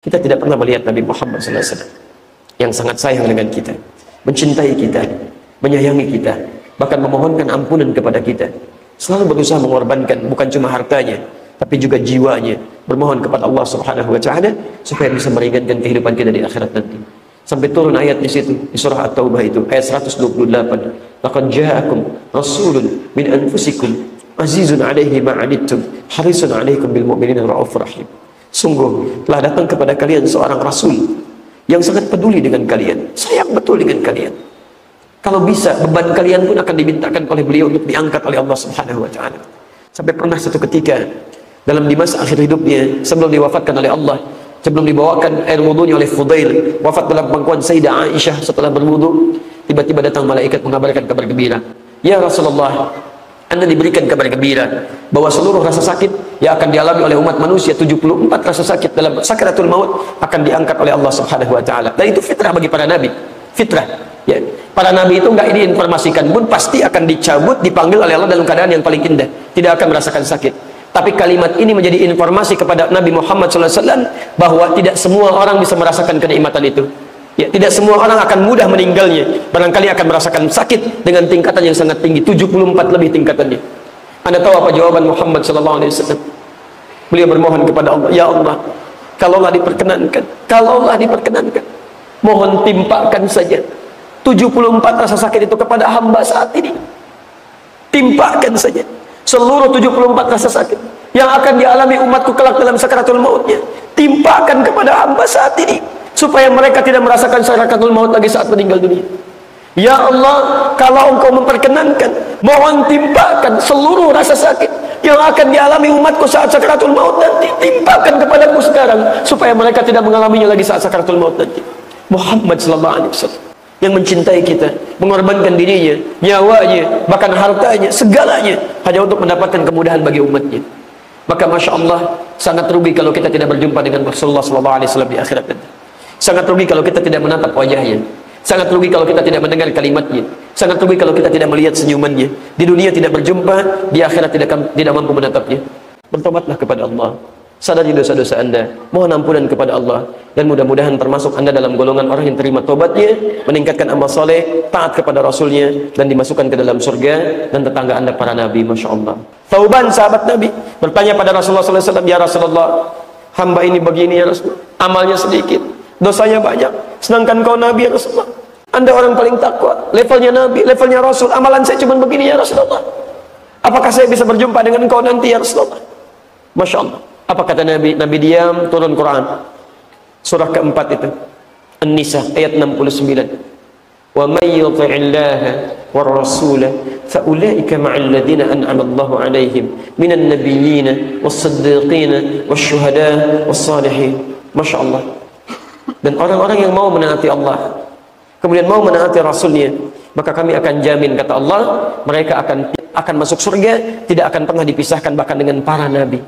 Kita tidak pernah melihat Nabi Muhammad SAW yang sangat sayang dengan kita, mencintai kita, menyayangi kita, bahkan memohonkan ampunan kepada kita. Selalu berusaha mengorbankan bukan cuma hartanya, tapi juga jiwanya, bermohon kepada Allah Subhanahu wa Ta'ala supaya bisa meringankan kehidupan kita di akhirat nanti. Sampai turun ayat di situ di surah At-Taubah itu ayat 128. Laqad ja'akum rasulun min anfusikum azizun 'alaihi ma 'anittum harisun 'alaikum bil mu'minina raufur rahim. Sungguh telah datang kepada kalian seorang rasul yang sangat peduli dengan kalian, sayang betul dengan kalian. Kalau bisa beban kalian pun akan dimintakan oleh beliau untuk diangkat oleh Allah Subhanahu wa Ta'ala. Sampai pernah satu ketika dalam di masa akhir hidupnya, sebelum diwafatkan oleh Allah, sebelum dibawakan air wudunya oleh Fudail, wafat dalam pangkuan Sayyidah Aisyah, setelah berwudu, tiba-tiba datang malaikat mengabarkan kabar gembira. Ya Rasulullah, Anda diberikan kabar gembira bahwa seluruh rasa sakit yang akan dialami oleh umat manusia, 74 rasa sakit dalam sakaratul maut akan diangkat oleh Allah Subhanahu wa Ta'ala. Dan itu fitrah bagi para nabi, fitrah. Ya. Para nabi itu enggak diinformasikan pun pasti akan dicabut, dipanggil oleh Allah dalam keadaan yang paling indah, tidak akan merasakan sakit. Tapi kalimat ini menjadi informasi kepada Nabi Muhammad SAW bahwa tidak semua orang bisa merasakan kenikmatan itu. Ya, tidak semua orang akan mudah meninggalnya. Barangkali akan merasakan sakit dengan tingkatan yang sangat tinggi, 74 lebih tingkatannya. Anda tahu apa jawaban Muhammad SAW? Beliau bermohon kepada Allah, ya Allah, kalaulah diperkenankan, mohon timpakan saja 74 rasa sakit itu kepada hamba saat ini. Timpakan saja seluruh 74 rasa sakit yang akan dialami umatku kelak dalam sakaratul mautnya. Timpakan kepada hamba saat ini, supaya mereka tidak merasakan sakaratul maut lagi saat meninggal dunia. Ya Allah, kalau Engkau memperkenankan, mohon timpakan seluruh rasa sakit yang akan dialami umatku saat sakaratul maut nanti. Timpakan kepadaku sekarang, supaya mereka tidak mengalaminya lagi saat sakaratul maut nanti. Muhammad sallallahu alaihi wasallam yang mencintai kita, mengorbankan dirinya, nyawanya, bahkan hartanya, segalanya hanya untuk mendapatkan kemudahan bagi umatnya. Maka Masya Allah, sangat rugi kalau kita tidak berjumpa dengan Rasulullah SAW di akhirat nanti. Sangat rugi kalau kita tidak menatap wajahnya. Sangat rugi kalau kita tidak mendengar kalimatnya. Sangat rugi kalau kita tidak melihat senyumannya. Di dunia tidak berjumpa, di akhirat tidak mampu menatapnya. Bertobatlah kepada Allah, sadari dosa-dosa Anda, mohon ampunan kepada Allah, dan mudah-mudahan termasuk Anda dalam golongan orang yang terima tobatnya, meningkatkan amal soleh, taat kepada Rasulnya, dan dimasukkan ke dalam surga dan tetangga Anda para nabi. Masya Allah. Thauban, sahabat Nabi, bertanya pada Rasulullah SAW, ya Rasulullah, hamba ini begini ya Rasulullah, amalnya sedikit, dosanya banyak, sedangkan kau Nabi ya Rasulullah, Anda orang paling takwa, levelnya Nabi, levelnya Rasul, amalan saya cuma begini ya Rasulullah, apakah saya bisa berjumpa dengan kau nanti ya Rasulullah? Masya Allah. Apa kata Nabi? Nabi diam, turun Quran. Surah keempat itu, An-Nisa ayat 69. Wa may yuti'illaha war rasula fa ulaika ma'al ladzina an'ama Allahu 'alaihim minan nabiyyin was-siddiqin wasyuhada was-salihin. Masya Allah. Dan orang-orang yang mau menaati Allah, kemudian mau menaati Rasulnya, maka kami akan jamin, kata Allah, mereka akan masuk surga, tidak akan pernah dipisahkan bahkan dengan para nabi.